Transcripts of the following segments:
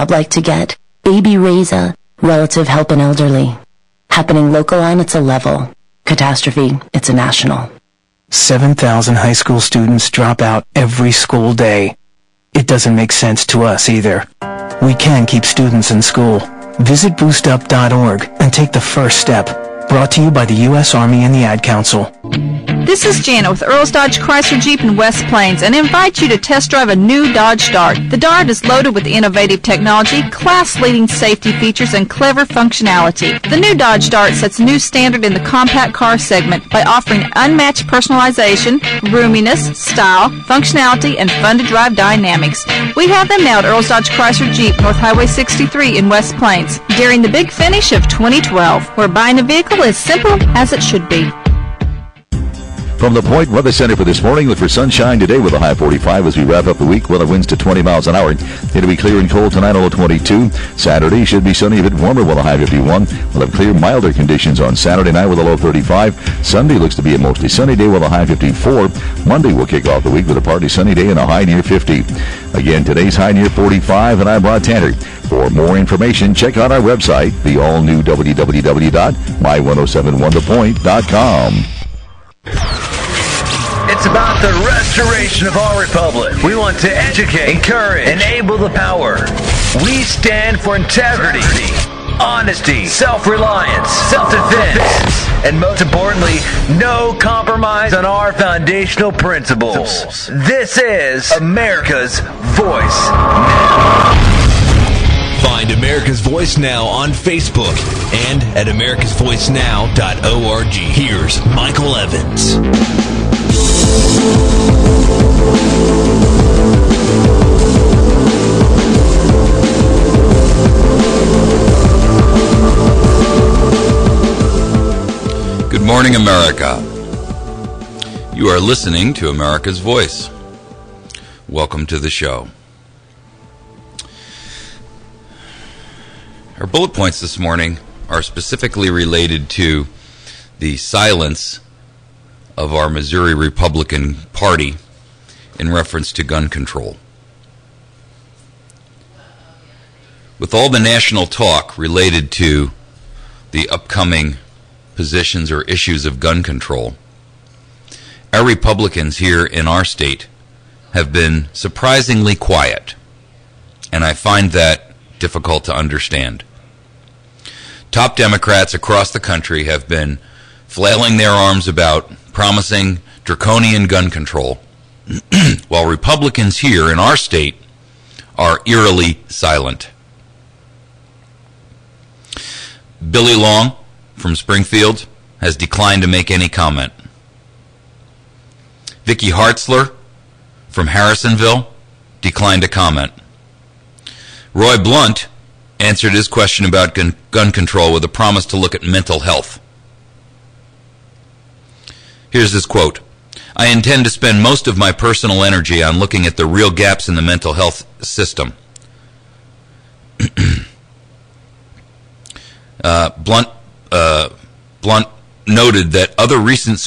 I'd like to get. Baby Reza, relative help an elderly. Happening local on, it's a level. Catastrophe, it's a national. 7,000 high school students drop out every school day. It doesn't make sense to us either. We can keep students in school. Visit boostup.org and take the first step. Brought to you by the U.S. Army and the Ad Council. This is Janet with Earl's Dodge Chrysler Jeep in West Plains and invite you to test drive a new Dodge Dart. The Dart is loaded with innovative technology, class-leading safety features, and clever functionality. The new Dodge Dart sets a new standard in the compact car segment by offering unmatched personalization, roominess, style, functionality, and fun-to-drive dynamics. We have them now at Earl's Dodge Chrysler Jeep, North Highway 63 in West Plains, during the big finish of 2012, where buying a vehicle is simple as it should be. From the Point Weather Center for this morning, look for sunshine today with a high 45 as we wrap up the week. Weather winds to 20 miles an hour. It'll be clear and cold tonight, low 22. Saturday should be sunny, a bit warmer with a high 51. We'll have clear, milder conditions on Saturday night with a low 35. Sunday looks to be a mostly sunny day with a high 54. Monday will kick off the week with a partly sunny day and a high near 50. Again, today's high near 45, and I'm Rod Tanner. For more information, check out our website, the all-new www.my1071thepoint.com. It's about the restoration of our republic. We want to educate, encourage, enable the power. We stand for integrity, honesty, self-reliance, self-defense, and most importantly, no compromise on our foundational principles. This is America's Voice Now. Find America's Voice Now on Facebook and at americasvoicenow.org. Here's Michael Evans. Good morning, America. You are listening to America's Voice. Welcome to the show. Our bullet points this morning are specifically related to the silence of our Missouri Republican Party in reference to gun control. With all the national talk related to the upcoming positions or issues of gun control, our Republicans here in our state have been surprisingly quiet, and I find that difficult to understand. Top Democrats across the country have been flailing their arms about promising draconian gun control, while Republicans here in our state are eerily silent. Billy Long from Springfield has declined to make any comment. Vicky Hartzler from Harrisonville declined to comment. Roy Blunt answered his question about gun control with a promise to look at mental health. Here's his quote. I intend to spend most of my personal energy on looking at the real gaps in the mental health system. Blunt noted that other recent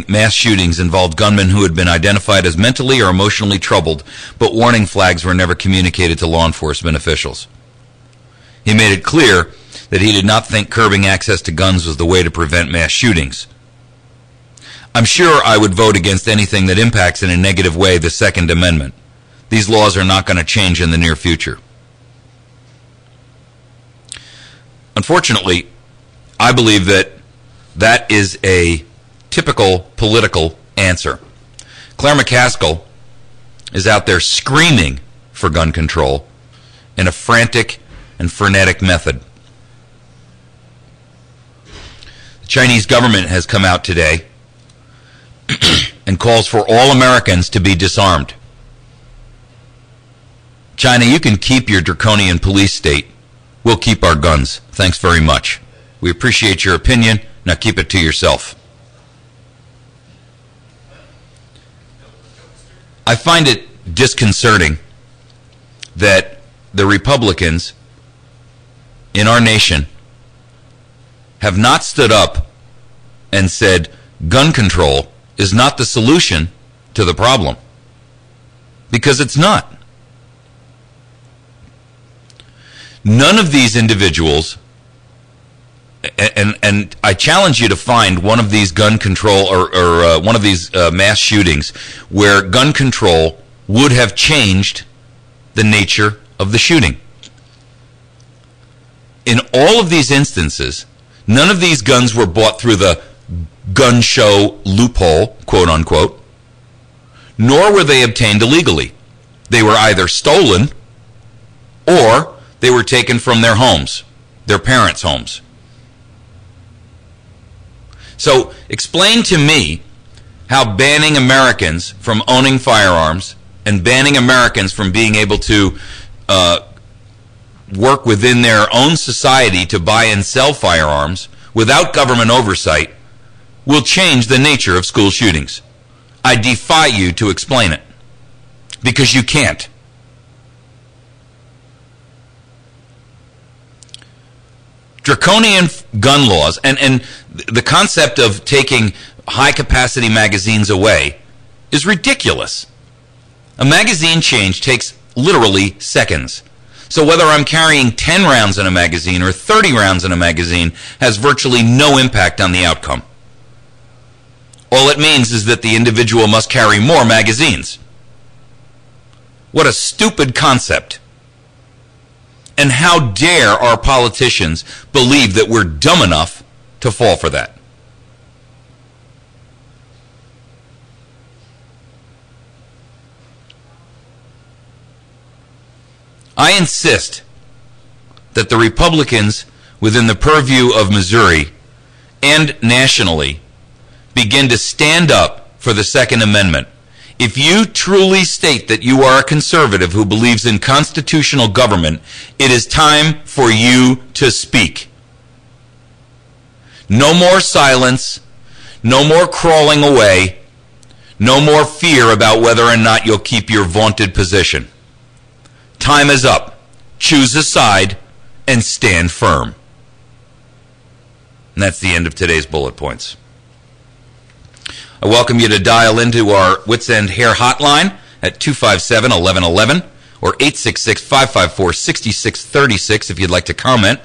mass shootings involved gunmen who had been identified as mentally or emotionally troubled, but warning flags were never communicated to law enforcement officials. He made it clear that he did not think curbing access to guns was the way to prevent mass shootings. I'm sure I would vote against anything that impacts in a negative way the Second Amendment. These laws are not going to change in the near future. Unfortunately, I believe that that is a typical political answer. Claire McCaskill is out there screaming for gun control in a frantic and frenetic method. The Chinese government has come out today and calls for all Americans to be disarmed. China, you can keep your draconian police state. We'll keep our guns. Thanks very much. We appreciate your opinion. Now keep it to yourself. I find it disconcerting that the Republicans in our nation have not stood up and said gun control is not the solution to the problem. Because it's not. None of these individuals, and I challenge you to find one of these gun control or one of these mass shootings where gun control would have changed the nature of the shooting. In all of these instances, none of these guns were bought through the gun show loophole, quote unquote, nor were they obtained illegally. They were either stolen or they were taken from their homes, their parents' homes. So explain to me how banning Americans from owning firearms and banning Americans from being able to work within their own society to buy and sell firearms without government oversight will change the nature of school shootings. I defy you to explain it, because you can't. Draconian gun laws and the concept of taking high-capacity magazines away is ridiculous. A magazine change takes literally seconds. So whether I'm carrying 10 rounds in a magazine or 30 rounds in a magazine has virtually no impact on the outcome. All it means is that the individual must carry more magazines. What a stupid concept. And how dare our politicians believe that we're dumb enough to fall for that? I insist that the Republicans within the purview of Missouri and nationally begin to stand up for the Second Amendment. If you truly state that you are a conservative who believes in constitutional government, it is time for you to speak. No more silence, no more crawling away, no more fear about whether or not you'll keep your vaunted position. Time is up. Choose a side and stand firm. And that's the end of today's bullet points. I welcome you to dial into our Wits End Hair hotline at 257-1111 or 866-554-6636 if you'd like to comment.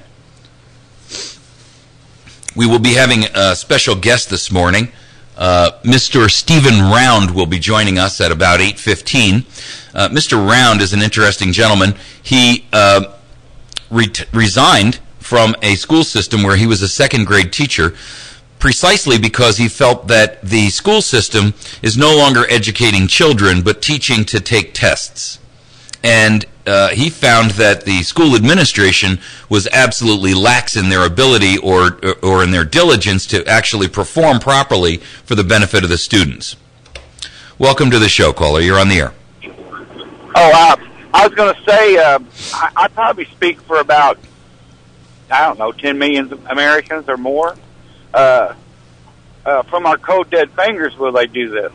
We will be having a special guest this morning. Mr. Stephen Round will be joining us at about 8:15. Mr. Round is an interesting gentleman. He resigned from a school system where he was a second-grade teacher precisely because he felt that the school system is no longer educating children but teaching to take tests. And he found that the school administration was absolutely lax in their ability or in their diligence to actually perform properly for the benefit of the students. Welcome to the show, caller. You're on the air. I was going to say, I probably speak for about, 10 million Americans or more. From our cold dead fingers, will they do this?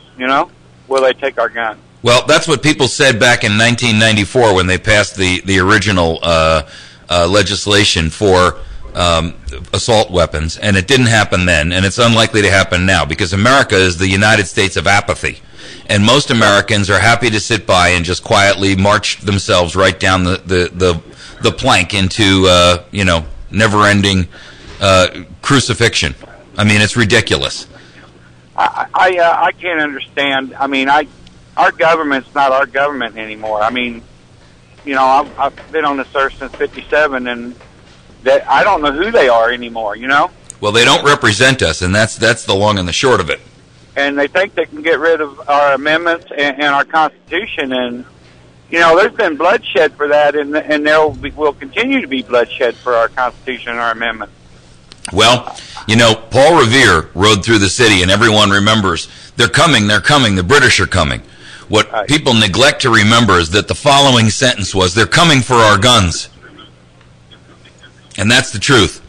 Will they take our gun? Well, that's what people said back in 1994 when they passed the original legislation for assault weapons, and it didn't happen then, and it's unlikely to happen now because America is the United States of apathy, and most Americans are happy to sit by and just quietly march themselves right down the plank into never-ending crucifixion. I mean, it's ridiculous. I can't understand. I mean, our government's not our government anymore. I mean, I've been on this earth since '57, and I don't know who they are anymore. Well, they don't represent us, and that's the long and the short of it. And they think they can get rid of our amendments and our Constitution, and there's been bloodshed for that, and there will continue to be bloodshed for our Constitution and our amendments. Well, Paul Revere rode through the city, and everyone remembers, they're coming, the British are coming. What people neglect to remember is that the following sentence was, they're coming for our guns. And that's the truth.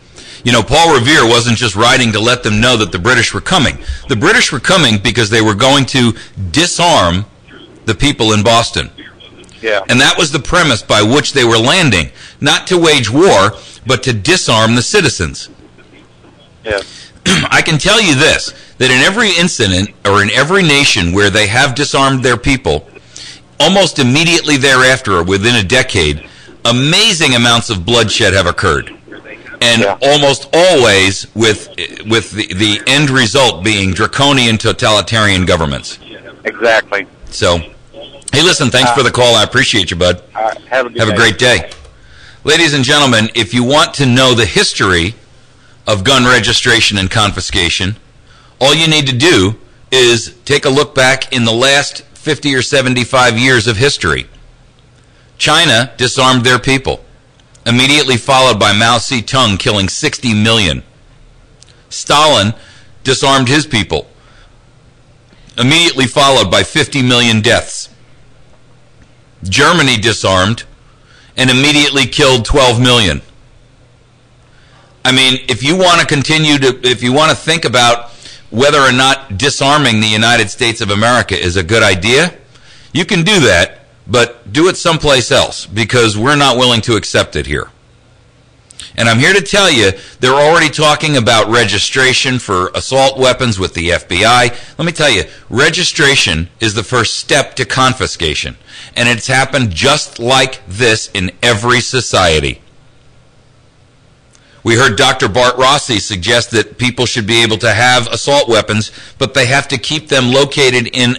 Paul Revere wasn't just riding to let them know that the British were coming. The British were coming because they were going to disarm the people in Boston. Yeah. And that was the premise by which they were landing, not to wage war, but to disarm the citizens. Yeah. I can tell you this, that in every incident or in every nation where they have disarmed their people, almost immediately thereafter or within a decade, amazing amounts of bloodshed have occurred. And almost always with the end result being draconian totalitarian governments. Exactly. So, hey, listen, thanks for the call. I appreciate you, bud. Have a great day. Ladies and gentlemen, if you want to know the history of gun registration and confiscation, all you need to do is take a look back in the last 50 or 75 years of history. China disarmed their people, immediately followed by Mao Zedong killing 60 million. Stalin disarmed his people, immediately followed by 50 million deaths. Germany disarmed and immediately killed 12 million. I mean, if you want to think about whether or not disarming the United States of America is a good idea, you can do that, but do it someplace else, because we're not willing to accept it here. And I'm here to tell you, they're already talking about registration for assault weapons with the FBI. Let me tell you, registration is the first step to confiscation. And it's happened just like this in every society. We heard Dr. Bart Rossi suggest that people should be able to have assault weapons, but they have to keep them located in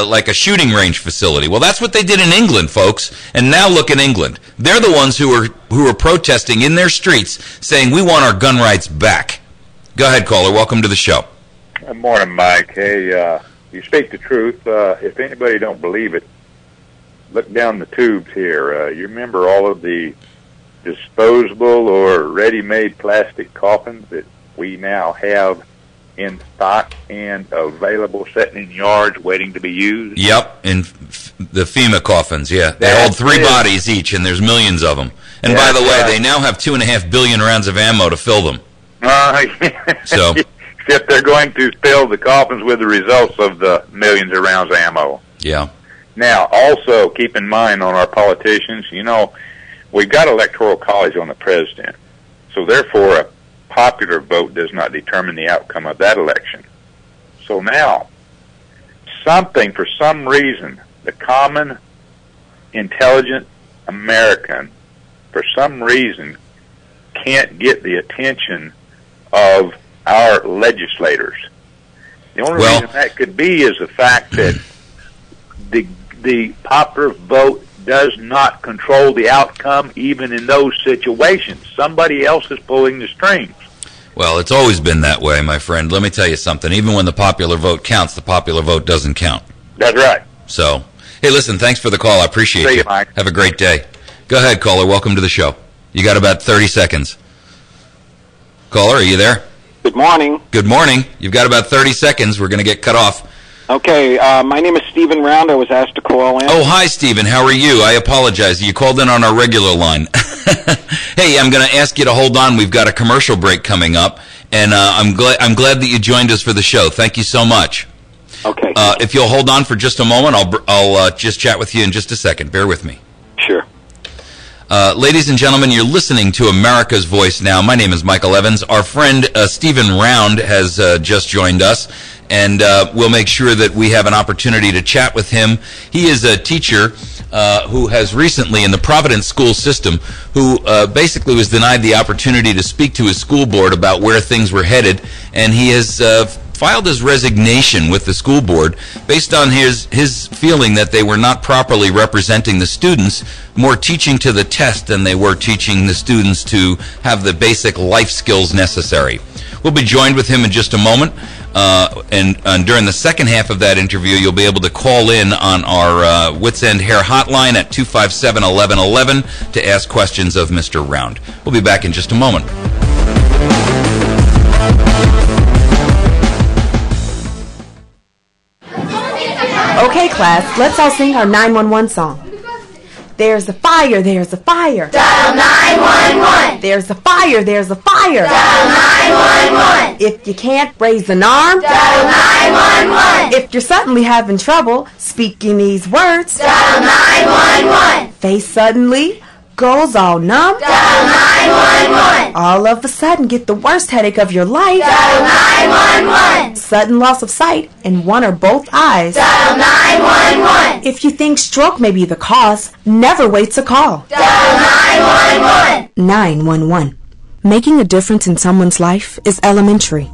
like a shooting range facility. Well, that's what they did in England, folks. And now look at England. They're the ones who are protesting in their streets, saying we want our gun rights back. Go ahead, caller. Welcome to the show. Good morning, Mike. Hey, you speak the truth. If anybody don't believe it, look down the tubes here. You remember all of the disposable or ready-made plastic coffins that we now have in stock and available, sitting in yards waiting to be used? Yep, in the FEMA coffins, yeah. They hold 3 bodies each, and there's millions of them. And by the way, they now have 2.5 billion rounds of ammo to fill them. So, except they're going to fill the coffins with the results of the millions of rounds of ammo. Yeah. Now, also, keep in mind on our politicians, you know, we've got electoral college on the president, so therefore a popular vote does not determine the outcome of that election. So now, for some reason, the common, intelligent American, for some reason, can't get the attention of our legislators. The only reason that could be is the fact that the popular vote does not control the outcome even in those situations. Somebody else is pulling the strings. Well, it's always been that way, my friend. Let me tell you something. Even when the popular vote counts, the popular vote doesn't count. That's right. So, hey, listen, thanks for the call. I appreciate you. See you, Mike. Have a great day. Go ahead, caller. Welcome to the show. You got about 30 seconds. Caller, are you there? Good morning. Good morning. You've got about 30 seconds. We're going to get cut off. Okay, my name is Stephen Round. I was asked to call in. Oh, hi, Stephen. How are you? I apologize. You called in on our regular line. Hey, I'm going to ask you to hold on. We've got a commercial break coming up, and I'm glad that you joined us for the show. Thank you so much. Okay. If you'll hold on for just a moment, I'll just chat with you in just a second. Bear with me. Sure. Ladies and gentlemen, you're listening to America's Voice Now. My name is Michael Evans. Our friend Stephen Round has just joined us, and we'll make sure that we have an opportunity to chat with him. He is a teacher who has recently, in the Providence school system, who basically was denied the opportunity to speak to his school board about where things were headed, and he has filed his resignation with the school board based on his feeling that they were not properly representing the students, more teaching to the test than they were teaching the students to have the basic life skills necessary. We'll be joined with him in just a moment, and during the second half of that interview, you'll be able to call in on our Wits End Hair hotline at 257-1111 to ask questions of Mr. Round. We'll be back in just a moment. Okay, class, let's all sing our 911 song. There's a fire, there's a fire. Dial 911. There's a fire, there's a fire. Dial 911. If you can't raise an arm, dial 911. If you're suddenly having trouble speaking these words, dial 911. Face suddenly goes all numb, dial 911. 911. All of a sudden, get the worst headache of your life. Dial 911. Sudden loss of sight in one or both eyes. Dial 911. If you think stroke may be the cause, never wait to call. Dial 911. 911. Making a difference in someone's life is elementary.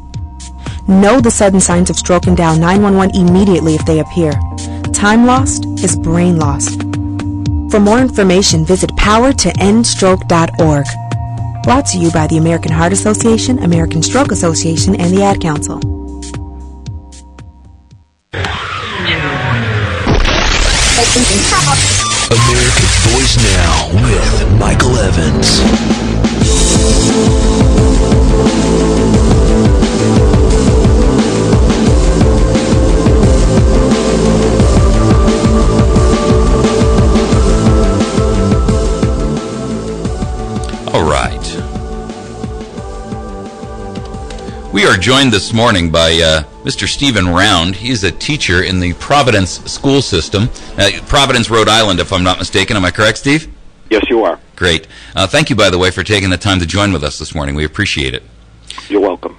Know the sudden signs of stroke and dial 911 immediately if they appear. Time lost is brain lost. For more information, visit powertoendstroke.org. Brought to you by the American Heart Association, American Stroke Association, and the Ad Council. America's Voice Now with Michael Evans. All right. We are joined this morning by Mr. Stephen Round. He is a teacher in the Providence school system. Providence, Rhode Island, if I'm not mistaken. Am I correct, Steve? Yes, you are. Great. Thank you, by the way, for taking the time to join with us this morning. We appreciate it. You're welcome.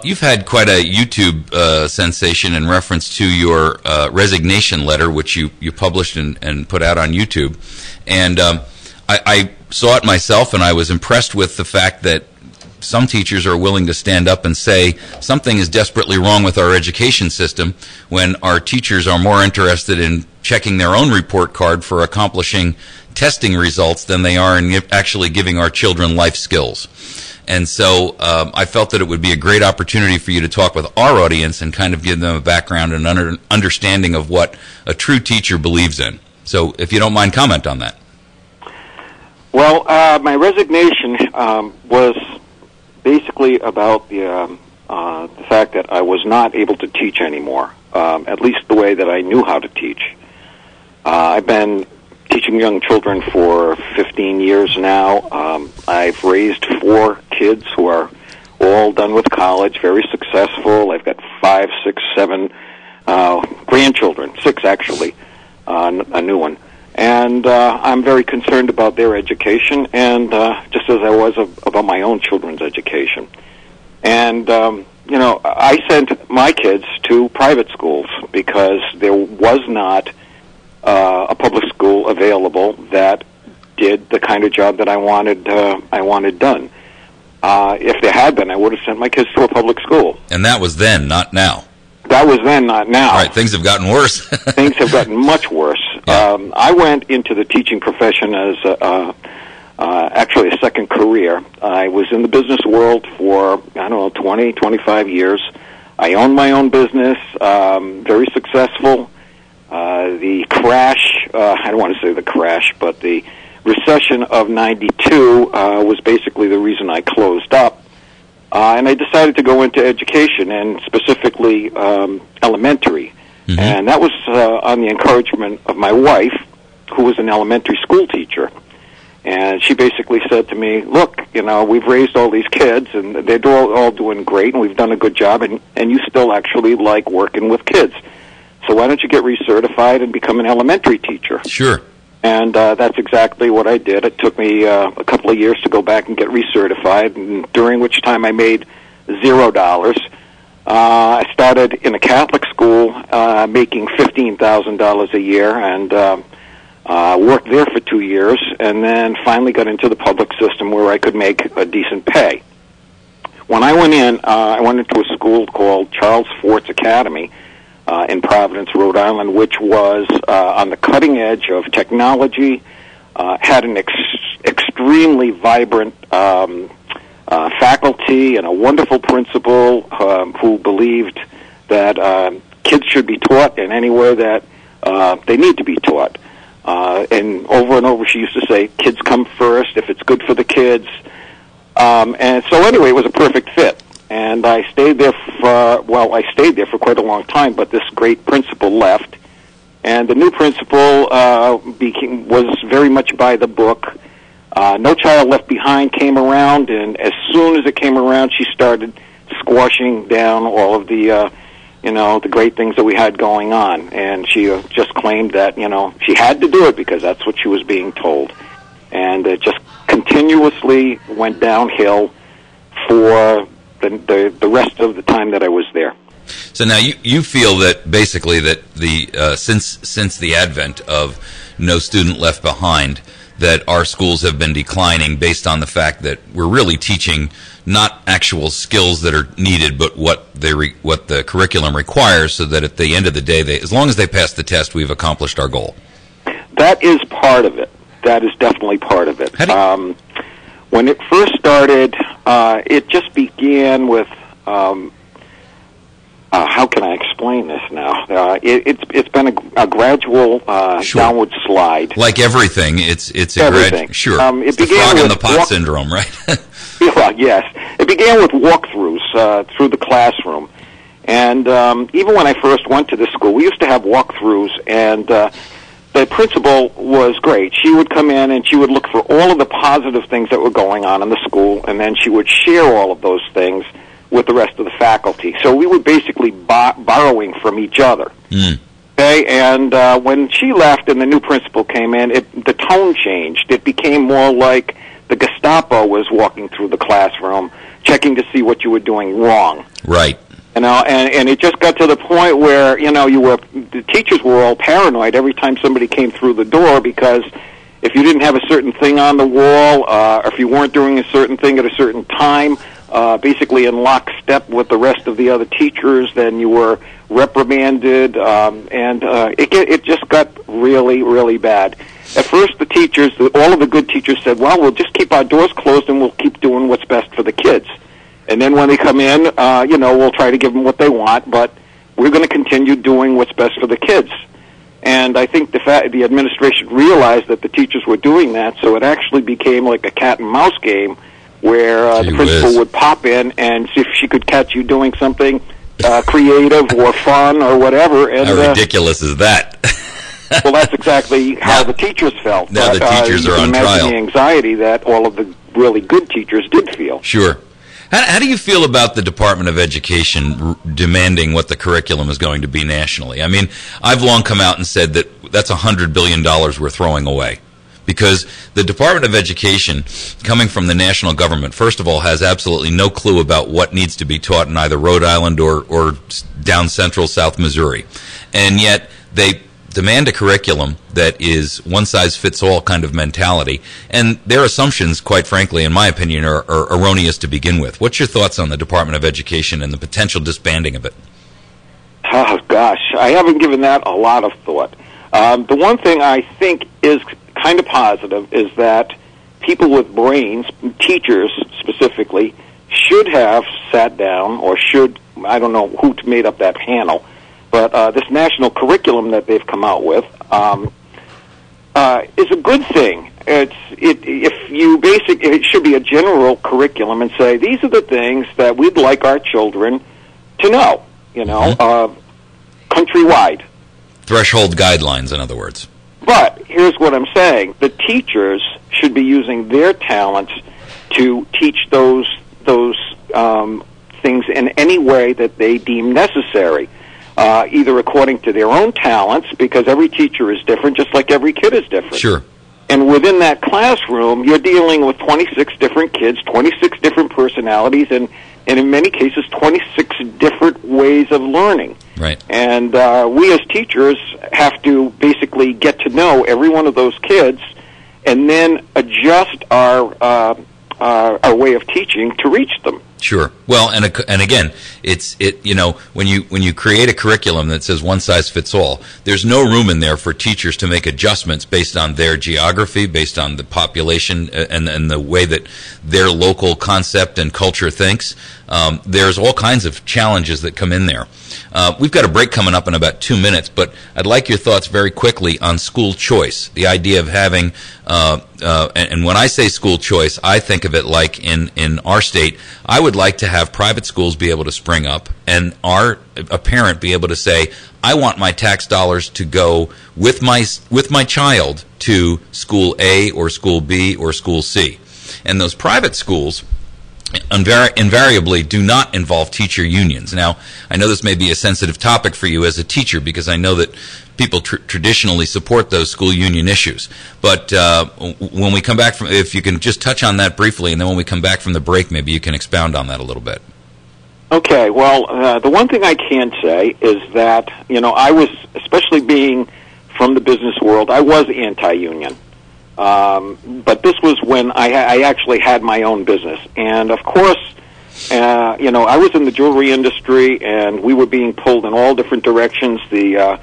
You've had quite a YouTube sensation in reference to your resignation letter, which you published and put out on YouTube. And I saw it myself, and I was impressed with the fact that some teachers are willing to stand up and say something is desperately wrong with our education system when our teachers are more interested in checking their own report card for accomplishing testing results than they are in actually giving our children life skills. And so I felt that it would be a great opportunity for you to talk with our audience and kind of give them a background and understanding of what a true teacher believes in. So if you don't mind, comment on that. Well, my resignation was basically about the fact that I was not able to teach anymore, at least the way that I knew how to teach. I've been teaching young children for 15 years now. I've raised 4 kids who are all done with college, very successful. I've got 5, 6, 7 grandchildren, 6 actually, a new one. And I'm very concerned about their education, and just as I was about my own children's education. And, I sent my kids to private schools because there was not a public school available that did the kind of job that I wanted done. If there had been, I would have sent my kids to a public school. And that was then, not now. That was then, not now. All right, things have gotten worse. Things have gotten much worse. Yeah. I went into the teaching profession as actually a second career. I was in the business world for, 20, 25 years. I owned my own business, very successful. The crash, I don't want to say the crash, but the recession of 92 was basically the reason I closed up. And I decided to go into education, and specifically elementary. Mm-hmm. And that was on the encouragement of my wife, who was an elementary school teacher. And she basically said to me, look, we've raised all these kids, and they're all doing great, and we've done a good job, and you still actually like working with kids. So why don't you get recertified and become an elementary teacher? Sure. And that's exactly what I did. It took me a couple of years to go back and get recertified, and during which time I made $0. I started in a Catholic school making $15,000 a year, and worked there for 2 years, and then finally got into the public system where I could make a decent pay. When I went in, I went into a school called Charles Fort's Academy in Providence, Rhode Island, which was on the cutting edge of technology, had an extremely vibrant faculty and a wonderful principal who believed that kids should be taught in any way that they need to be taught. And over she used to say, kids come first, if it's good for the kids. And so anyway, it was a perfect fit. And I stayed there for quite a long time, but this great principal left. And the new principal was very much by the book. No Child Left Behind came around, and as soon as it came around, she started squashing down all of the the great things that we had going on. And she just claimed that, she had to do it because that's what she was being told. And it just continuously went downhill for the rest of the time that I was there. So now you feel that basically that the since the advent of No Student Left Behind, that our schools have been declining based on the fact that we're really teaching not actual skills that are needed, but what the curriculum requires, so that at the end of the day, as long as they pass the test, we've accomplished our goal. That is part of it. That is definitely part of it. When it first started, it just began with, how can I explain this now? It's been a gradual downward slide. Like everything, it's everything. Sure. It it's the began frog with in the pot syndrome, right? Yes. It began with walkthroughs through the classroom. And even when I first went to the school, we used to have walkthroughs, and the principal was great. She would come in and she would look for all of the positive things that were going on in the school, and then she would share all of those things with the rest of the faculty. So we were basically borrowing from each other. Okay, and when she left and the new principal came in, the tone changed. It became more like the Gestapo was walking through the classroom, checking to see what you were doing wrong. Right. You know, and it just got to the point where, the teachers were all paranoid every time somebody came through the door, because if you didn't have a certain thing on the wall, or if you weren't doing a certain thing at a certain time, basically in lockstep with the rest of the other teachers, then you were reprimanded, and it just got really, really bad. At first, the teachers, all of the good teachers said, well, we'll just keep our doors closed and we'll keep doing what's best for the kids. And then when they come in, we'll try to give them what they want, but we're going to continue doing what's best for the kids. And I think the administration realized that the teachers were doing that, so it actually became like a cat and mouse game, where the principal would pop in and see if she could catch you doing something creative or fun or whatever. And, how ridiculous is that? Well, that's exactly how the teachers felt. Now the teachers are on trial. Imagine the anxiety that all of the really good teachers did feel. Sure. How do you feel about the Department of Education demanding what the curriculum is going to be nationally? I mean, I've long come out and said that that's $100 billion we're throwing away. Because the Department of Education, coming from the national government, first of all, has absolutely no clue about what needs to be taught in either Rhode Island or down central South Missouri. And yet they demand a curriculum that is one-size-fits-all kind of mentality. And their assumptions, quite frankly, in my opinion, are erroneous to begin with. What's your thoughts on the Department of Education and the potential disbanding of it? Oh, gosh. I haven't given that a lot of thought. The one thing I think is kind of positive is that people with brains, teachers specifically, should have sat down, or should, I don't know who made up that panel, but this national curriculum that they've come out with is a good thing. It should be a general curriculum and say, these are the things that we'd like our children to know, countrywide. Threshold guidelines, in other words. But here's what I'm saying. The teachers should be using their talents to teach those things in any way that they deem necessary, either according to their own talents, because every teacher is different, just like every kid is different. Sure. And within that classroom, you're dealing with 26 different kids, 26 different personalities, and in many cases, 26 different ways of learning. Right. And we as teachers have to basically get to know every one of those kids and then adjust our way of teaching to reach them. Sure. Well, and again, when you create a curriculum that says one size fits all, there's no room in there for teachers to make adjustments based on their geography, based on the population, and the way that their local concept and culture thinks. There's all kinds of challenges that come in there. We've got a break coming up in about 2 minutes, but I'd like your thoughts very quickly on school choice. The idea of having, and when I say school choice, I think of it like in our state, I would like to have private schools be able to spring up and a parent be able to say, I want my tax dollars to go with my child to school A or school B or school C. And those private schools invariably do not involve teacher unions. Now, I know this may be a sensitive topic for you as a teacher, because I know that people traditionally support those school union issues. But when we come back from, if you can just touch on that briefly, and then when we come back from the break, maybe you can expound on that a little bit. Okay, well, the one thing I can say is that, I was, especially being from the business world, I was anti-union. But this was when I actually had my own business. And, of course, I was in the jewelry industry, and we were being pulled in all different directions. The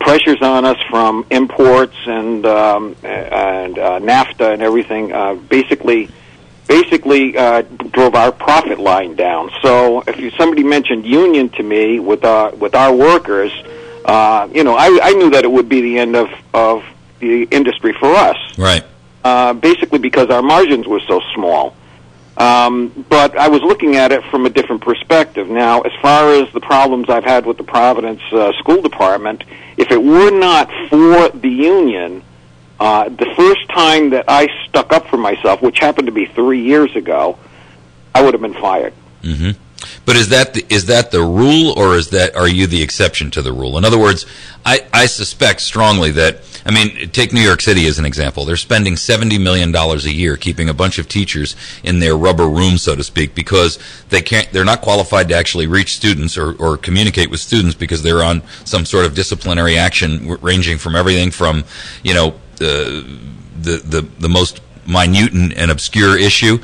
pressures on us from imports and NAFTA and everything basically drove our profit line down. So if somebody mentioned union to me with our workers, I knew that it would be the end of the industry for us. Right. Basically because our margins were so small. But I was looking at it from a different perspective. Now, as far as the problems I've had with the Providence School Department, if it were not for the union, the first time that I stuck up for myself, which happened to be 3 years ago, I would have been fired. Mm-hmm. But is that the rule, or are you the exception to the rule? In other words, I suspect strongly that, take New York City as an example. They're spending $70 million a year keeping a bunch of teachers in their rubber room, so to speak, because they're not qualified to actually reach students or communicate with students because they're on some sort of disciplinary action ranging from everything from, the most minute and obscure issue,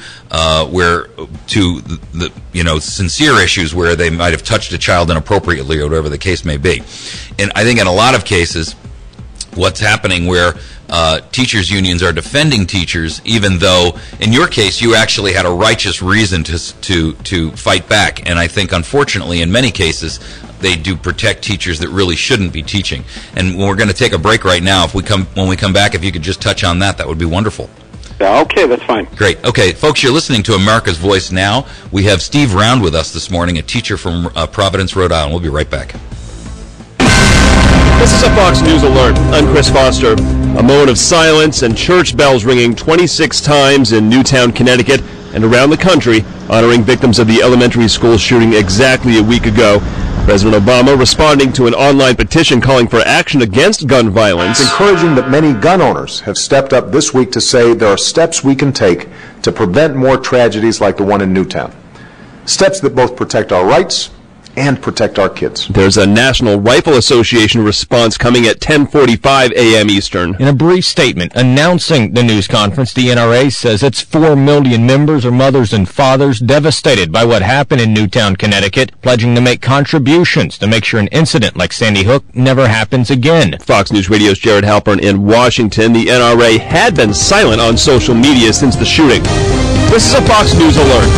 where to the sincere issues where they might have touched a child inappropriately or whatever the case may be. And I think in a lot of cases, what's happening where teachers' unions are defending teachers, even though in your case you actually had a righteous reason to fight back. And I think unfortunately in many cases they do protect teachers that really shouldn't be teaching. And we're going to take a break right now. When we come back, if you could just touch on that would be wonderful. Okay, that's fine. Great. Okay, folks, you're listening to America's Voice Now. We have Steve Round with us this morning, a teacher from Providence, Rhode Island. We'll be right back. This is a Fox News Alert. I'm Chris Foster. A moment of silence and church bells ringing 26 times in Newtown, Connecticut, and around the country, honoring victims of the elementary school shooting exactly a week ago. President Obama responding to an online petition calling for action against gun violence. It's encouraging that many gun owners have stepped up this week to say there are steps we can take to prevent more tragedies like the one in Newtown. Steps that both protect our rights and protect our kids. There's a National Rifle Association response coming at 10:45 a.m. Eastern. In a brief statement announcing the news conference, the NRA says its 4 million members are mothers and fathers devastated by what happened in Newtown, Connecticut, pledging to make contributions to make sure an incident like Sandy Hook never happens again. Fox News Radio's Jared Halpern in Washington. The NRA had been silent on social media since the shooting. This is a Fox News Alert.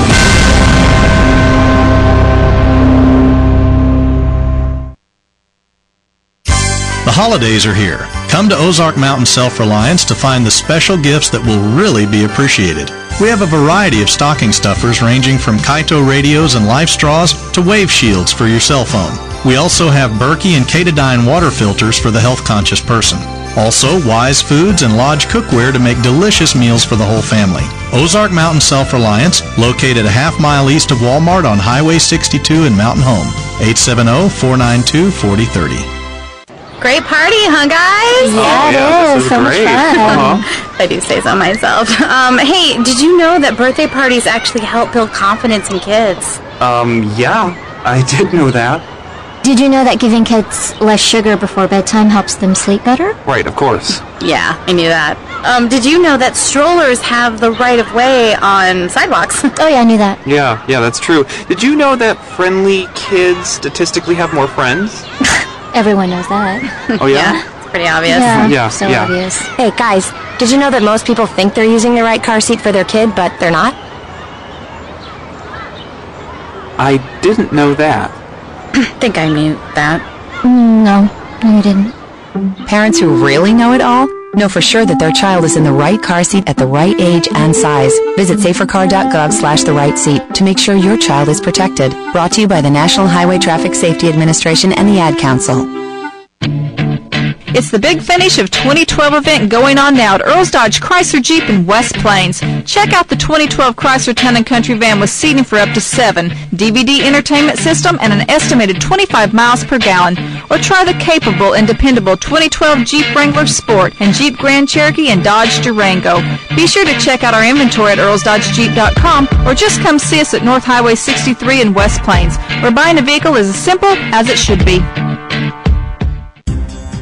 The holidays are here. Come to Ozark Mountain Self-Reliance to find the special gifts that will really be appreciated. We have a variety of stocking stuffers ranging from Kaito radios and life straws to wave shields for your cell phone. We also have Berkey and Katadyn water filters for the health-conscious person. Also, Wise Foods and Lodge cookware to make delicious meals for the whole family. Ozark Mountain Self-Reliance, located a half-mile east of Walmart on Highway 62 in Mountain Home. 870-492-4030. Great party, huh, guys? Yeah, it is. So much fun. I do say so myself. Hey, did you know that birthday parties actually help build confidence in kids? Yeah, I did know that. Did you know that giving kids less sugar before bedtime helps them sleep better? Right, of course. Yeah, I knew that. Did you know that strollers have the right of way on sidewalks? Oh yeah, I knew that. Yeah, that's true. Did you know that friendly kids statistically have more friends? Everyone knows that. Oh, yeah? It's pretty obvious. Yeah, so yeah. obvious. Hey, guys, did you know that most people think they're using the right car seat for their kid, but they're not? I didn't know that. I think I knew that. No, you didn't. Parents who really know it all know for sure that their child is in the right car seat at the right age and size. Visit safercar.gov/the-right-seat to make sure your child is protected. Brought to you by the National Highway Traffic Safety Administration and the Ad Council. It's the big finish of 2012 event going on now at Earls Dodge Chrysler Jeep in West Plains. Check out the 2012 Chrysler Town & Country van with seating for up to 7, DVD entertainment system, and an estimated 25 miles per gallon. Or try the capable and dependable 2012 Jeep Wrangler Sport and Jeep Grand Cherokee and Dodge Durango. Be sure to check out our inventory at earlsdodgejeep.com or just come see us at North Highway 63 in West Plains, where buying a vehicle is as simple as it should be.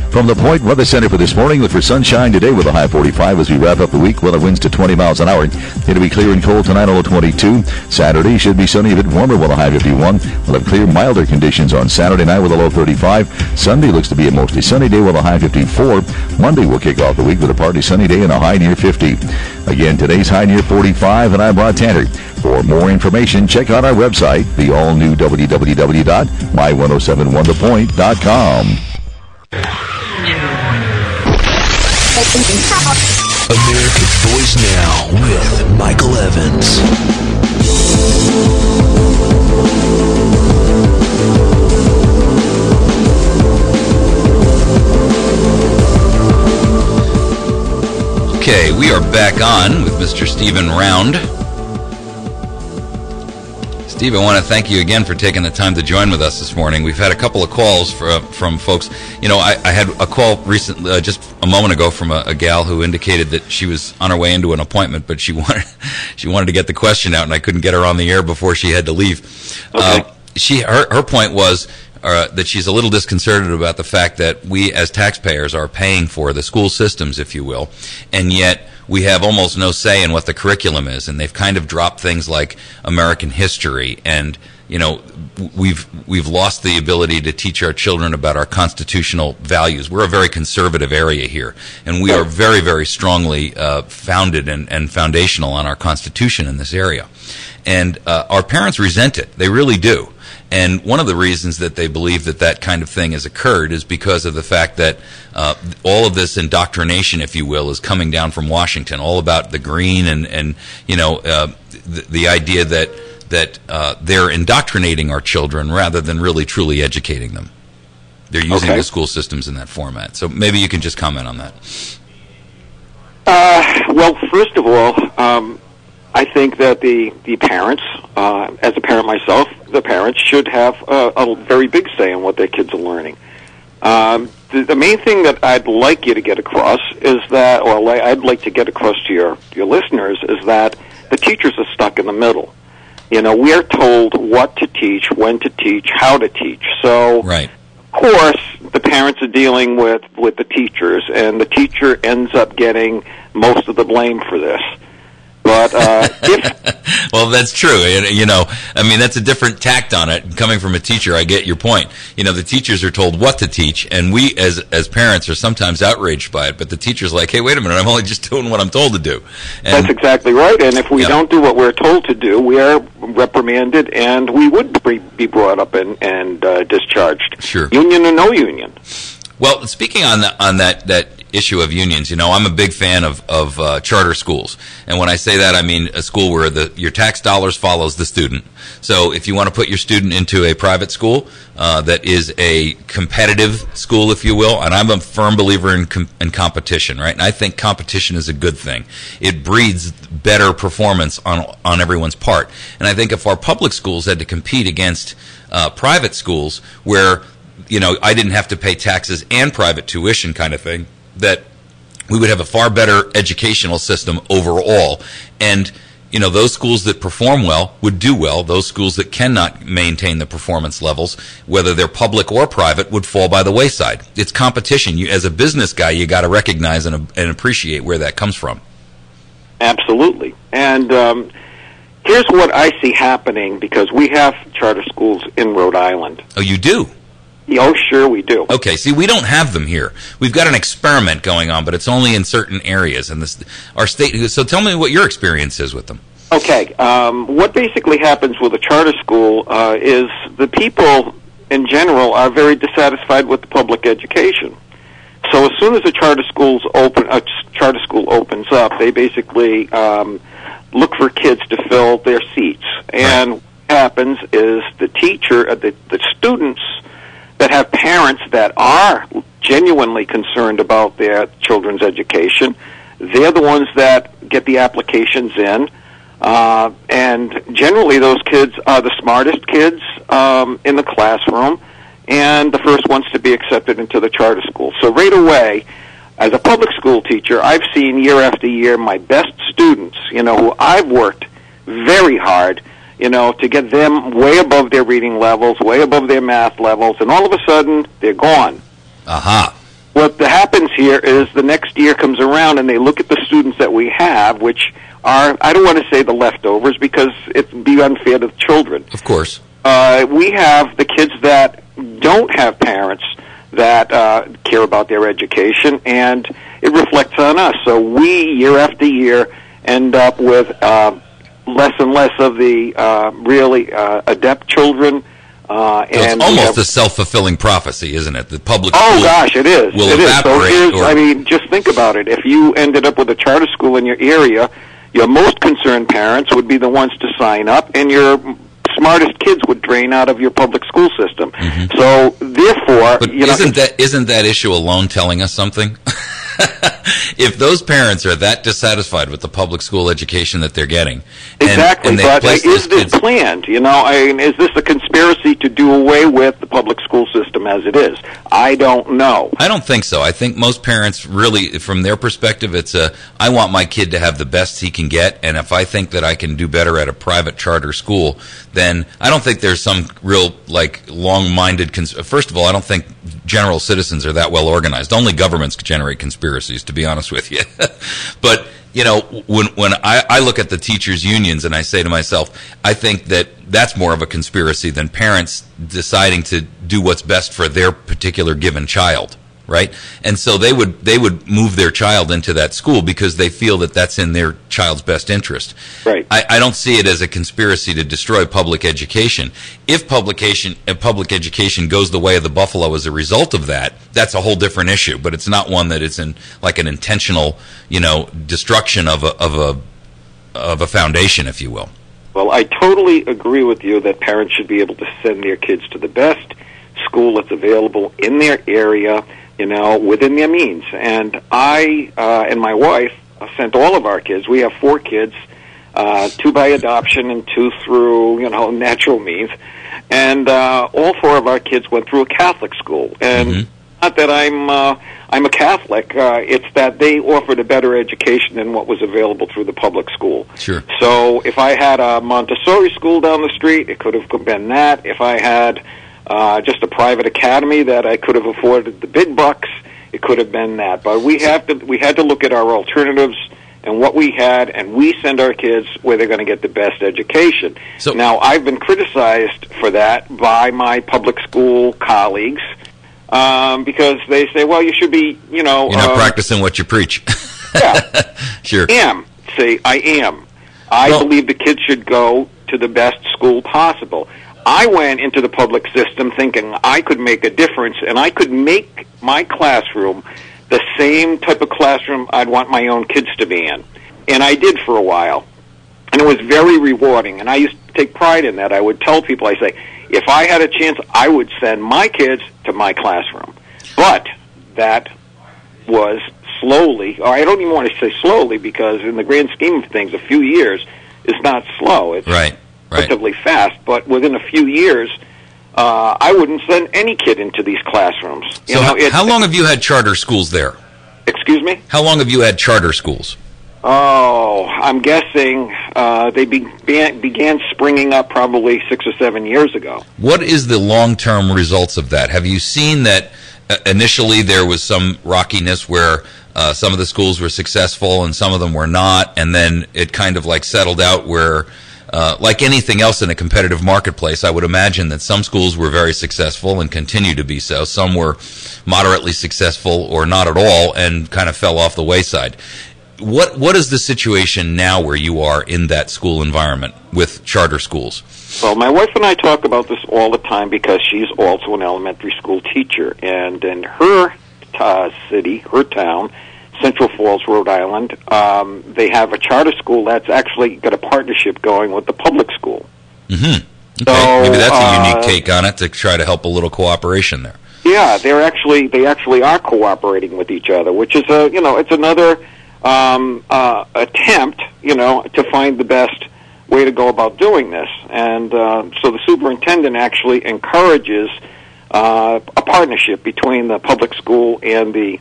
From the Point Weather Center for this morning, look for sunshine today with a high 45 as we wrap up the week. Weather winds to 20 miles an hour. It'll be clear and cold tonight, low 22. Saturday should be sunny, a bit warmer with a high 51. We'll have clear, milder conditions on Saturday night with a low 35. Sunday looks to be a mostly sunny day with a high 54. Monday will kick off the week with a partly sunny day and a high near 50. Again, today's high near 45, and I'm Rod Tanner. For more information, check out our website, the all-new www.my1071thepoint.com. America's Voice Now with Michael Evans. Okay, we are back on with Mr. Stephen Round. Steve, I want to thank you again for taking the time to join with us this morning. We've had a couple of calls from folks. You know, I had a call recently, just a moment ago, from a gal who indicated that she was on her way into an appointment, but she wanted to get the question out, and I couldn't get her on the air before she had to leave. Okay. Her point was that she's a little disconcerted about the fact that we as taxpayers are paying for the school systems, if you will, and yet we have almost no say in what the curriculum is, and they've kind of dropped things like American history, and you know, we've lost the ability to teach our children about our constitutional values. We're a very conservative area here, and we are very, very strongly founded and foundational on our Constitution in this area. And our parents resent it. They really do. And one of the reasons that they believe that kind of thing has occurred is because of the fact that all of this indoctrination, if you will, is coming down from Washington, all about the green and you know, the idea that they're indoctrinating our children rather than really truly educating them. They're using the school systems in that format. So maybe you can just comment on that. Well, first of all, I think that the parents, as a parent myself, the parents should have a very big say in what their kids are learning. The main thing that I'd like you to get across is that, or I'd like to get across to your listeners, is that the teachers are stuck in the middle. You know, we're told what to teach, when to teach, how to teach. So, right. Of course, the parents are dealing with the teachers, and the teacher ends up getting most of the blame for this. But well, that's true. You know, I mean, that's a different tact on it. Coming from a teacher, I get your point. You know, the teachers are told what to teach, and we as parents are sometimes outraged by it. But the teacher's like, hey, wait a minute, I'm only just doing what I'm told to do. And that's exactly right. And if we don't do what we're told to do, we are reprimanded, and we would be brought up and discharged. Sure. Union or no union. Well, speaking on that issue of unions, you know, I'm a big fan of charter schools, and when I say that, I mean a school where your tax dollars follows the student. So if you want to put your student into a private school that is a competitive school, if you will, and I'm a firm believer in competition, right? And I think competition is a good thing. It breeds better performance on everyone's part. And I think if our public schools had to compete against private schools where, you know, I didn't have to pay taxes and private tuition kind of thing, that we would have a far better educational system overall. And, you know, those schools that perform well would do well. Those schools that cannot maintain the performance levels, whether they're public or private, would fall by the wayside. It's competition. You, as a business guy, you got to recognize and appreciate where that comes from. Absolutely. And here's what I see happening, because we have charter schools in Rhode Island. Oh, you do? Oh, sure we do. Okay, see, we don't have them here. We've got an experiment going on, but it's only in certain areas. And our state. So tell me what your experience is with them. Okay, what basically happens with a charter school is the people in general are very dissatisfied with the public education. So as soon as a charter school opens up, they basically look for kids to fill their seats. And what happens is the students that have parents that are genuinely concerned about their children's education. They're the ones that get the applications in. And generally those kids are the smartest kids in the classroom and the first ones to be accepted into the charter school. So right away, as a public school teacher, I've seen year after year my best students, who I've worked very hard, to get them way above their reading levels, way above their math levels, and all of a sudden, they're gone. Aha. What happens here is the next year comes around and they look at the students that we have, which are, I don't want to say the leftovers because it'd be unfair to the children. Of course. We have the kids that don't have parents that care about their education, and it reflects on us. So we, year after year, end up with less and less of the really adept children. So it's almost a self-fulfilling prophecy, isn't it? The public school gosh, it is. Will it evaporate. Is. So I mean, just think about it. If you ended up with a charter school in your area, your most concerned parents would be the ones to sign up, and your smartest kids would drain out of your public school system. Mm-hmm. So, therefore, but isn't that issue alone telling us something? If those parents are that dissatisfied with the public school education that they're getting, exactly. And but is this planned? Is this a conspiracy to do away with the public school system as it is? I don't know. I don't think so. I think most parents really, from their perspective, it's I want my kid to have the best he can get, and if I think that I can do better at a private charter school, then I don't think there's some real long-minded. First of all, I don't think general citizens are that well organized. Only governments can generate conspiracies, to be honest with you. But when I look at the teachers' unions and I say to myself, I think that's more of a conspiracy than parents deciding to do what's best for their particular given child, right? And so they would move their child into that school because they feel that that's in their child's best interest. Right. I don't see it as a conspiracy to destroy public education. If public education goes the way of the buffalo as a result of that, that's a whole different issue. But it's not one that is an intentional, destruction of a foundation, if you will. Well, I totally agree with you that parents should be able to send their kids to the best school that's available in their area, within their means. And I and my wife sent all of our kids. We have 4 kids, 2 by adoption and 2 through, natural means. And all 4 of our kids went through a Catholic school. And not that I'm a Catholic. It's that they offered a better education than what was available through the public school. Sure. So if I had a Montessori school down the street, it could have been that. If I had just a private academy that I could have afforded the big bucks, it could have been that. But we had to look at our alternatives and what we had, and we send our kids where they're going to get the best education. So, now, I've been criticized for that by my public school colleagues because they say, well, you should be, You're not practicing what you preach. Yeah. Sure. I am. I believe the kids should go to the best school possible. I went into the public system thinking I could make a difference, and I could make my classroom the same type of classroom I'd want my own kids to be in. And I did for a while. And it was very rewarding, and I used to take pride in that. I would tell people, I say, if I had a chance, I would send my kids to my classroom. But that was slowly, or I don't even want to say slowly, because in the grand scheme of things, a few years is not slow. It's relatively fast, but within a few years, I wouldn't send any kid into these classrooms. So how long have you had charter schools there? Excuse me? How long have you had charter schools? Oh, I'm guessing they began springing up probably 6 or 7 years ago. What is the long-term results of that? Have you seen that initially there was some rockiness where some of the schools were successful and some of them were not, and then it kind of settled out where, like anything else in a competitive marketplace, I would imagine that some schools were very successful and continue to be so. Some were moderately successful or not at all and kind of fell off the wayside. What is the situation now where you are in that school environment with charter schools? Well, my wife and I talk about this all the time because she's also an elementary school teacher. And in her city, her town, Central Falls, Rhode Island, they have a charter school that's actually got a partnership going with the public school. Mm-hmm. Okay. So, maybe that's a unique take on it to try to help a little cooperation there. Yeah, they actually are cooperating with each other, which is it's another attempt, to find the best way to go about doing this. And so the superintendent actually encourages a partnership between the public school and the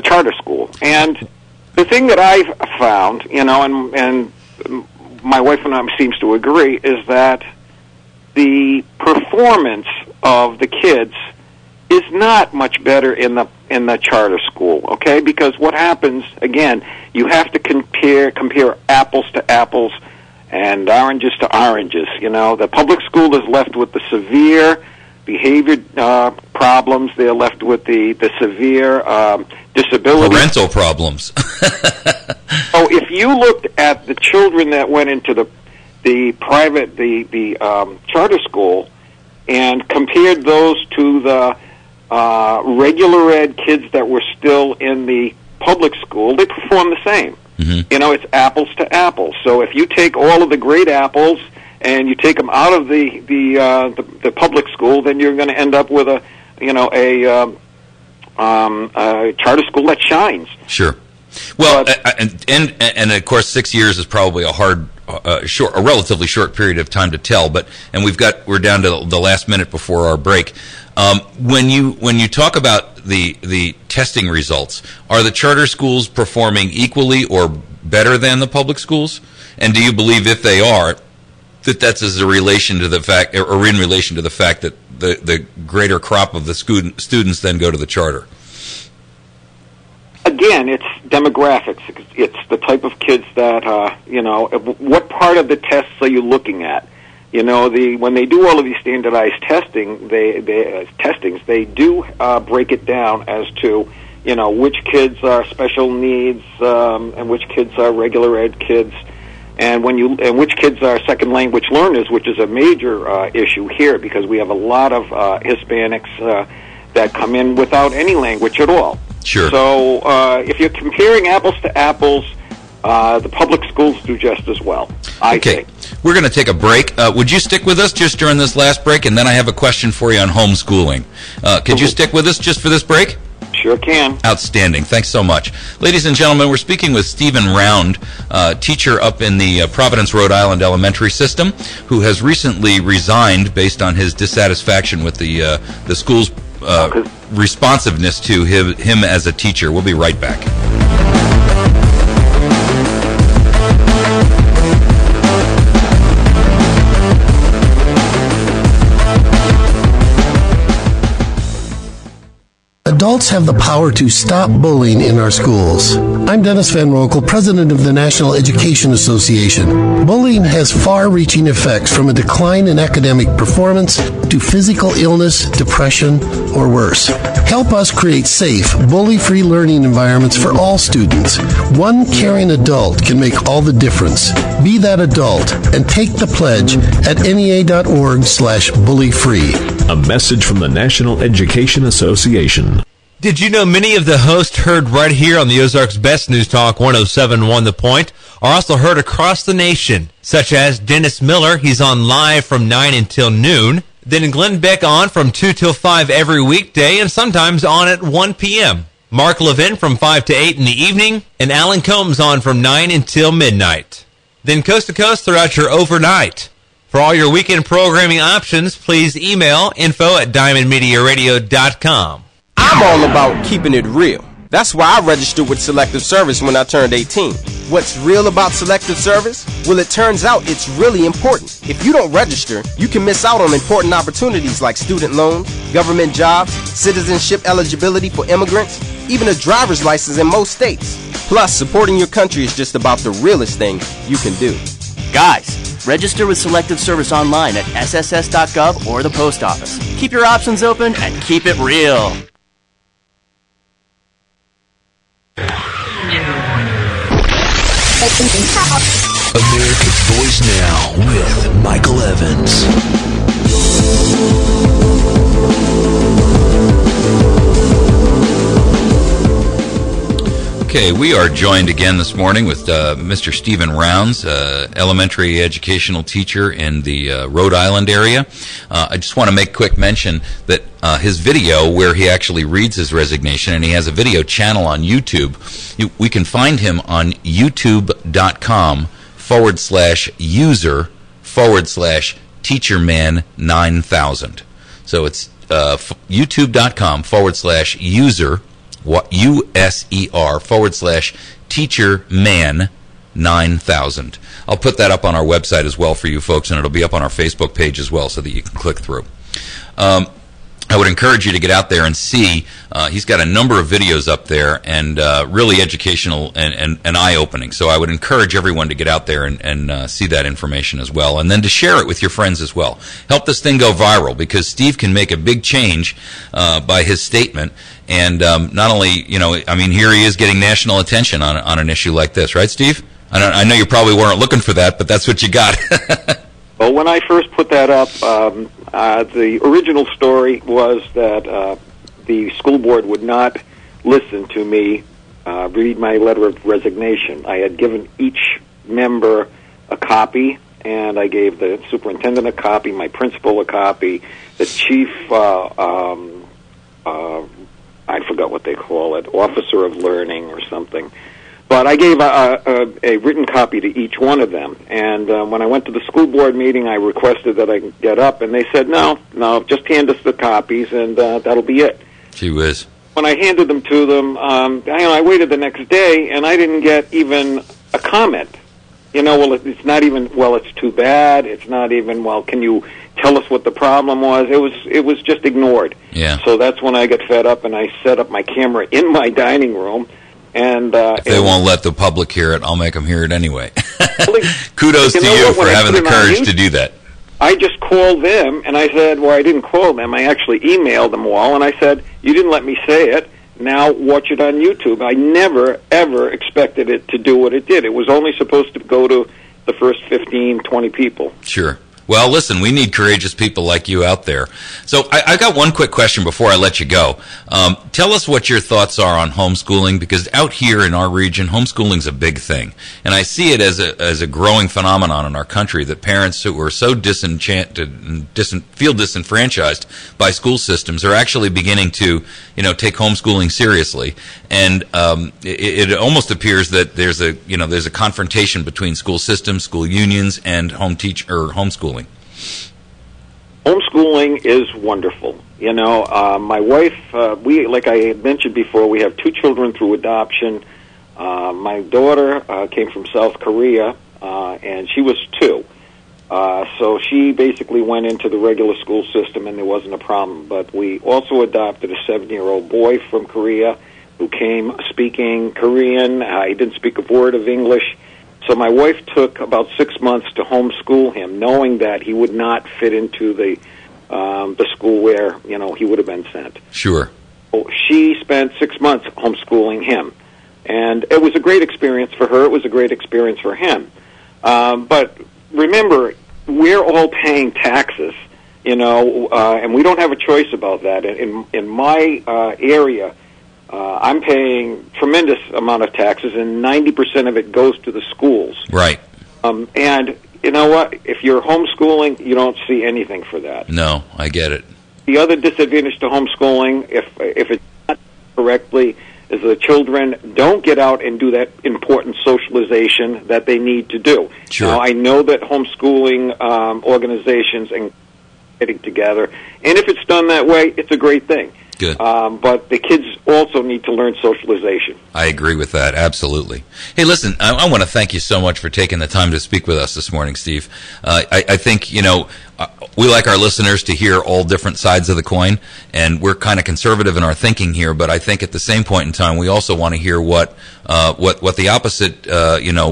charter school. And the thing that I've found, and my wife and I seems to agree, is that the performance of the kids is not much better in the charter school, okay? Because what happens, again, you have to compare apples to apples and oranges to oranges. The public school is left with the severe behavior problems. They're left with the severe disability. Parental problems. So if you looked at the children that went into the private, the charter school, and compared those to the regular ed kids that were still in the public school, they perform the same. Mm-hmm. It's apples to apples. So if you take all of the great apples and you take them out of the public school, then you're going to end up with a charter school that shines. Sure. Well, and of course, 6 years is probably a relatively short period of time to tell. And we're down to the last minute before our break. When you talk about the testing results, are the charter schools performing equally or better than the public schools? And do you believe, if they are, that's as a relation to the fact, or in relation to the fact that the greater crop of the students then go to the charter? Again, it's demographics. It's the type of kids that, what part of the tests are you looking at? When they do all of these standardized testings, they do break it down as to, which kids are special needs and which kids are regular ed kids, and which kids are second language learners, which is a major issue here because we have a lot of Hispanics that come in without any language at all. Sure. So if you're comparing apples to apples, the public schools do just as well, I think. We're going to take a break. Would you stick with us just during this last break? And then I have a question for you on homeschooling. Could you stick with us just for this break? Sure can. Outstanding. Thanks so much. Ladies and gentlemen, we're speaking with Stephen Round, teacher up in the Providence, Rhode Island elementary system, who has recently resigned based on his dissatisfaction with the school's responsiveness to him as a teacher. We'll be right back. Adults have the power to stop bullying in our schools. I'm Dennis Van Rokel, president of the National Education Association. Bullying has far-reaching effects, from a decline in academic performance to physical illness, depression, or worse. Help us create safe, bully-free learning environments for all students. One caring adult can make all the difference. Be that adult and take the pledge at NEA.org/bully-free. A message from the National Education Association. Did you know many of the hosts heard right here on the Ozarks Best News Talk 107.1 The Point are also heard across the nation, such as Dennis Miller, he's on live from 9 until noon, then Glenn Beck on from 2 till 5 every weekday and sometimes on at 1 p.m. Mark Levin from 5 to 8 in the evening, and Alan Combs on from 9 until midnight. Then coast to coast throughout your overnight. For all your weekend programming options, please email info@diamondmediaradio.com. I'm all about keeping it real. That's why I registered with Selective Service when I turned 18. What's real about Selective Service? Well, it turns out it's really important. If you don't register, you can miss out on important opportunities like student loans, government jobs, citizenship eligibility for immigrants, even a driver's license in most states. Plus, supporting your country is just about the realest thing you can do. Guys, register with Selective Service online at sss.gov or the post office. Keep your options open and keep it real. America's Voice Now with Michael Evans. Okay, we are joined again this morning with Mr. Stephen Rounds, elementary educational teacher in the Rhode Island area. I just want to make quick mention that his video, where he actually reads his resignation, and he has a video channel on YouTube. We can find him on youtube.com/user/teacherman9000. So it's youtube.com/user USER/teacherman9000. I'll put that up on our website as well for you folks, and it'll be up on our Facebook page as well so that you can click through. I would encourage you to get out there and see. He's got a number of videos up there, and really educational and eye-opening. So I would encourage everyone to get out there and see that information as well, and then to share it with your friends as well. Help this thing go viral, because Steve can make a big change by his statement. And not only, here he is getting national attention on an issue like this, right, Steve? I know you probably weren't looking for that, but that's what you got. Well, when I first put that up, the original story was that the school board would not listen to me read my letter of resignation. I had given each member a copy, and I gave the superintendent a copy, my principal a copy, the chief, I forgot what they call it, officer of learning or something. But I gave a written copy to each one of them. And when I went to the school board meeting, I requested that I get up, and they said, no, just hand us the copies, and that'll be it. Gee whiz. When I handed them to them, I waited the next day, and I didn't get even a comment. It's not even, it's too bad. It's not even, can you tell us what the problem was? It was just ignored. Yeah. So that's when I got fed up, and I set up my camera in my dining room. And if they won't let the public hear it, I'll make them hear it anyway. Kudos to you for having the courage to do that. I just called them, and I said, I didn't call them. I actually emailed them all, and I said, you didn't let me say it. Now watch it on YouTube. I never, ever expected it to do what it did. It was only supposed to go to the first 15, 20 people. Sure. Well, listen, we need courageous people like you out there. So I got one quick question before I let you go. Tell us what your thoughts are on homeschooling, because out here in our region, homeschooling's a big thing. And I see it as a growing phenomenon in our country, that parents who are so disenchanted and feel disenfranchised by school systems are actually beginning to, take homeschooling seriously. And it almost appears that there's a confrontation between school systems, school unions, and homeschooling. Homeschooling is wonderful. My wife, like I had mentioned before, we have 2 children through adoption. My daughter came from South Korea, and she was 2. So she basically went into the regular school system, and there wasn't a problem. But we also adopted a 7-year-old boy from Korea who came speaking Korean. He didn't speak a word of English. So my wife took about 6 months to homeschool him, knowing that he would not fit into the school where he would have been sent. Sure. So she spent 6 months homeschooling him, and it was a great experience for her. It was a great experience for him. But remember, we're all paying taxes, and we don't have a choice about that. In my area, I'm paying tremendous amount of taxes, and 90% of it goes to the schools. Right. And you know what? If you're homeschooling, you don't see anything for that. No, I get it. The other disadvantage to homeschooling, if it's not correctly, is the children don't get out and do that important socialization that they need to do. Sure. Now, I know that homeschooling organizations and getting together, and if it's done that way, it's a great thing. Good. But the kids also need to learn socialization. I agree with that, absolutely. Hey, listen, I want to thank you so much for taking the time to speak with us this morning, Steve. I think, we like our listeners to hear all different sides of the coin, and we're kind of conservative in our thinking here, but I think at the same point in time, we also want to hear what the opposite,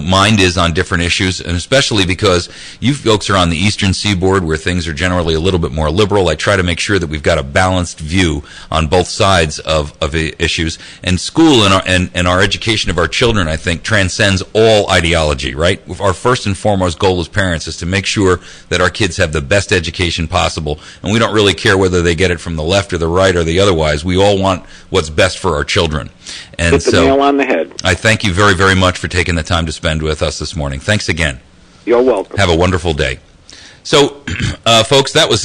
mind is on different issues, and especially because you folks are on the eastern seaboard where things are generally a little bit more liberal. I try to make sure that we've got a balanced view on both sides of issues, and school and our education of our children, I think, transcends all ideology, right? Our first and foremost goal as parents is to make sure that our kids have the best education possible. And we don't really care whether they get it from the left or the right or the otherwise. We all want what's best for our children. And hit the nail on the head. I thank you very, very much for taking the time to spend with us this morning. Thanks again. You're welcome. Have a wonderful day. So, folks, that was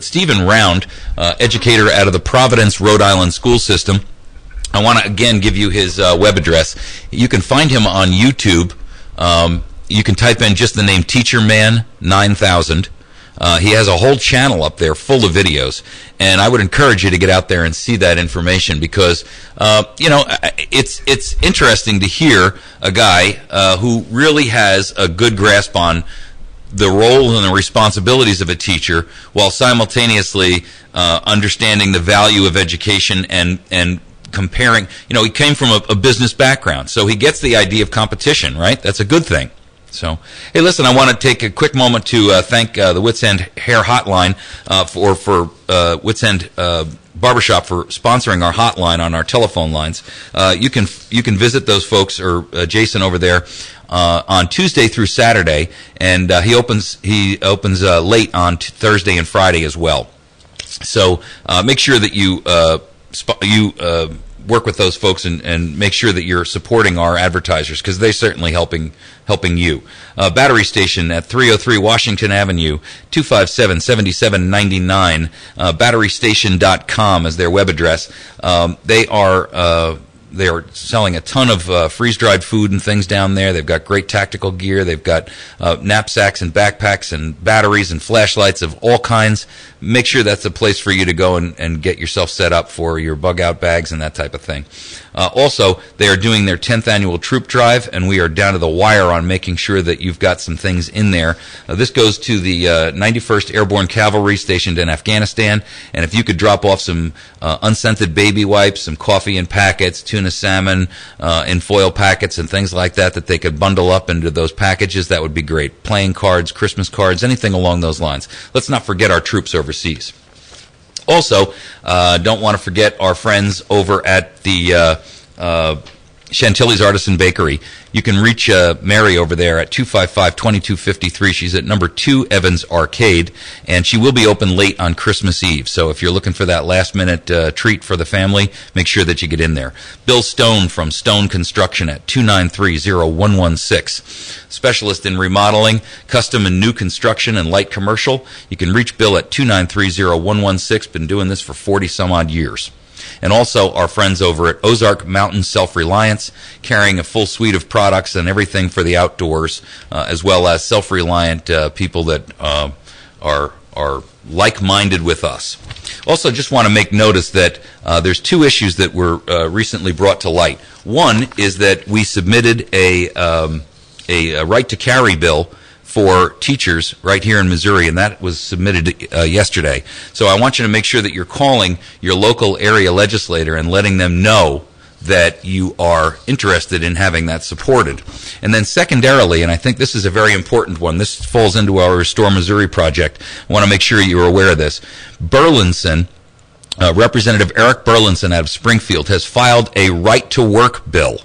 Stephen Round, educator out of the Providence, Rhode Island school system. I want to, again, give you his web address. You can find him on YouTube. You can type in just the name Teacher Man 9000. He has a whole channel up there full of videos, and I would encourage you to get out there and see that information because, it's interesting to hear a guy who really has a good grasp on the role and the responsibilities of a teacher while simultaneously understanding the value of education and comparing. He came from a business background, so he gets the idea of competition, right? That's a good thing. So, hey, listen, I want to take a quick moment to thank the Wits End Hair Hotline for Wits End Barbershop for sponsoring our hotline on our telephone lines. You can visit those folks or Jason over there on Tuesday through Saturday, and he opens late on Thursday and Friday as well. So make sure that you work with those folks and make sure that you're supporting our advertisers because they're certainly helping you. Battery station at 303 Washington Avenue, 257-7799. Batterystation.com is their web address. They are selling a ton of freeze-dried food and things down there. They've got great tactical gear. They've got knapsacks and backpacks and batteries and flashlights of all kinds. Make sure that's a place for you to go and get yourself set up for your bug-out bags and that type of thing. Also, they are doing their 10th annual troop drive, and we are down to the wire on making sure that you've got some things in there. This goes to the 91st Airborne Cavalry stationed in Afghanistan, and if you could drop off some unscented baby wipes, some coffee in packets, tuna salmon in foil packets, and things like that they could bundle up into those packages, that would be great. Playing cards, Christmas cards, anything along those lines. Let's not forget our troops overseas. Also, don't want to forget our friends over at the Chantilly's Artisan Bakery. You can reach Mary over there at 255-2253. She's at number 2 Evans Arcade, and she will be open late on Christmas Eve. So if you're looking for that last-minute treat for the family, make sure that you get in there. Bill Stone from Stone Construction at 293-0116. Specialist in remodeling, custom and new construction, and light commercial. You can reach Bill at 293-0116. Been doing this for 40-some-odd years. And also our friends over at Ozark Mountain Self-Reliance, carrying a full suite of products and everything for the outdoors, as well as self-reliant people that are like-minded with us. Also, just want to make notice that there's 2 issues that were recently brought to light. One is that we submitted a right-to-carry bill for teachers right here in Missouri, and that was submitted yesterday. So I want you to make sure that you're calling your local area legislator and letting them know that you are interested in having that supported. And then secondarily, and I think this is a very important one, this falls into our Restore Missouri project. I want to make sure you're aware of this. Burlinson, Representative Eric Burlinson out of Springfield, has filed a right-to-work bill.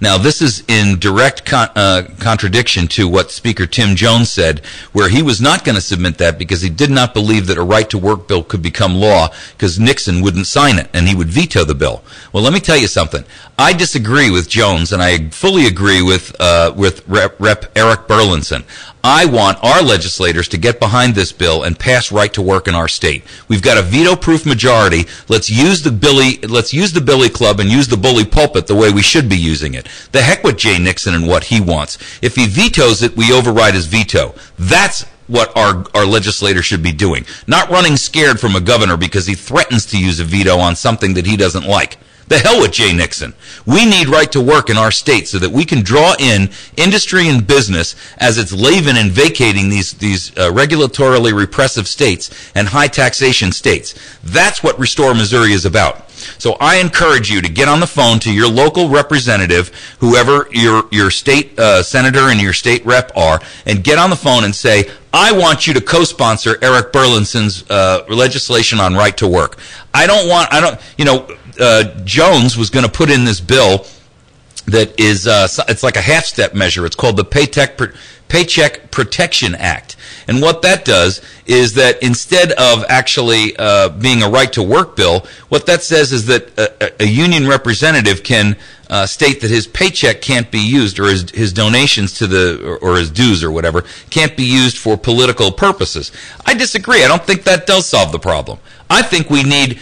Now, this is in direct contradiction to what Speaker Tim Jones said, where he was not going to submit that because he did not believe that a right-to-work bill could become law because Nixon wouldn't sign it and he would veto the bill. Well, let me tell you something. I disagree with Jones, and I fully agree with Rep. Eric Burlinson. I want our legislators to get behind this bill and pass right to work in our state. We've got a veto-proof majority. Let's use the Billy Club and use the bully pulpit the way we should be using it. The heck with Jay Nixon and what he wants. If he vetoes it, we override his veto. That's what our legislator should be doing. Not running scared from a governor because he threatens to use a veto on something that he doesn't like. The hell with Jay Nixon. We need right to work in our state so that we can draw in industry and business as it's leaving and vacating these regulatorily repressive states and high taxation states. That's what Restore Missouri is about. So I encourage you to get on the phone to your local representative, whoever your state senator and your state rep are, and get on the phone and say, I want you to co-sponsor Eric Burlinson's legislation on right to work. Jones was going to put in this bill that is, it's like a half-step measure. It's called the Paycheck Protection Act. And what that does is that instead of actually being a right-to-work bill, what that says is that a union representative can state that his paycheck can't be used, or his donations to or his dues or whatever, can't be used for political purposes. I disagree. I don't think that does solve the problem. I think we need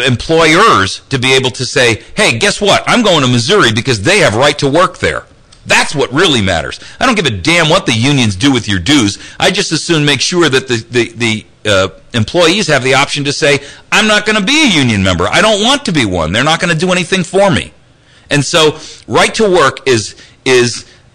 employers to be able to say, hey, guess what? I'm going to Missouri because they have right to work there. That's what really matters. I don't give a damn what the unions do with your dues. I just as soon make sure that the employees have the option to say, I'm not going to be a union member. I don't want to be one. They're not going to do anything for me. And so right to work is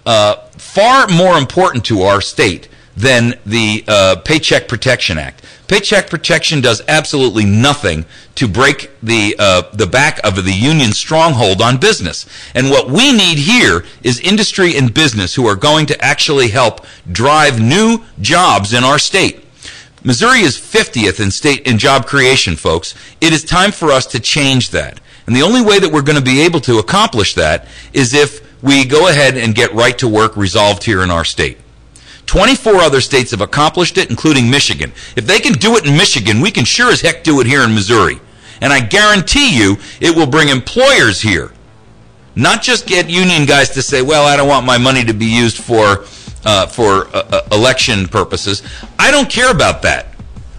far more important to our state than the Paycheck Protection Act. Paycheck protection does absolutely nothing to break the back of the union stronghold on business. And what we need here is industry and business who are going to actually help drive new jobs in our state. Missouri is 50th in job creation, folks. It is time for us to change that. And the only way that we're going to be able to accomplish that is if we go ahead and get right to work resolved here in our state. 24 other states have accomplished it, including Michigan. If they can do it in Michigan, we can sure as heck do it here in Missouri. And I guarantee you it will bring employers here. Not just get union guys to say, well, I don't want my money to be used for election purposes. I don't care about that.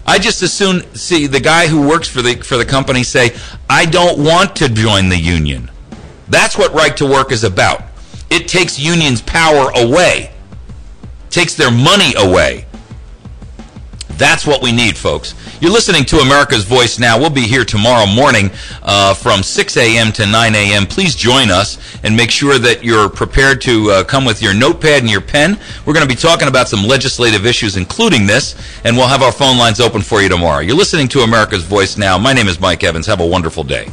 I just as soon see the guy who works for the company say, I don't want to join the union. That's what right to work is about. It takes unions' power away. Takes their money away. That's what we need, folks. You're listening to America's Voice Now. We'll be here tomorrow morning from 6 a.m. to 9 a.m. Please join us and make sure that you're prepared to come with your notepad and your pen. We're going to be talking about some legislative issues, including this, and we'll have our phone lines open for you tomorrow. You're listening to America's Voice Now. My name is Mike Evans. Have a wonderful day.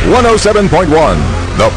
.107.1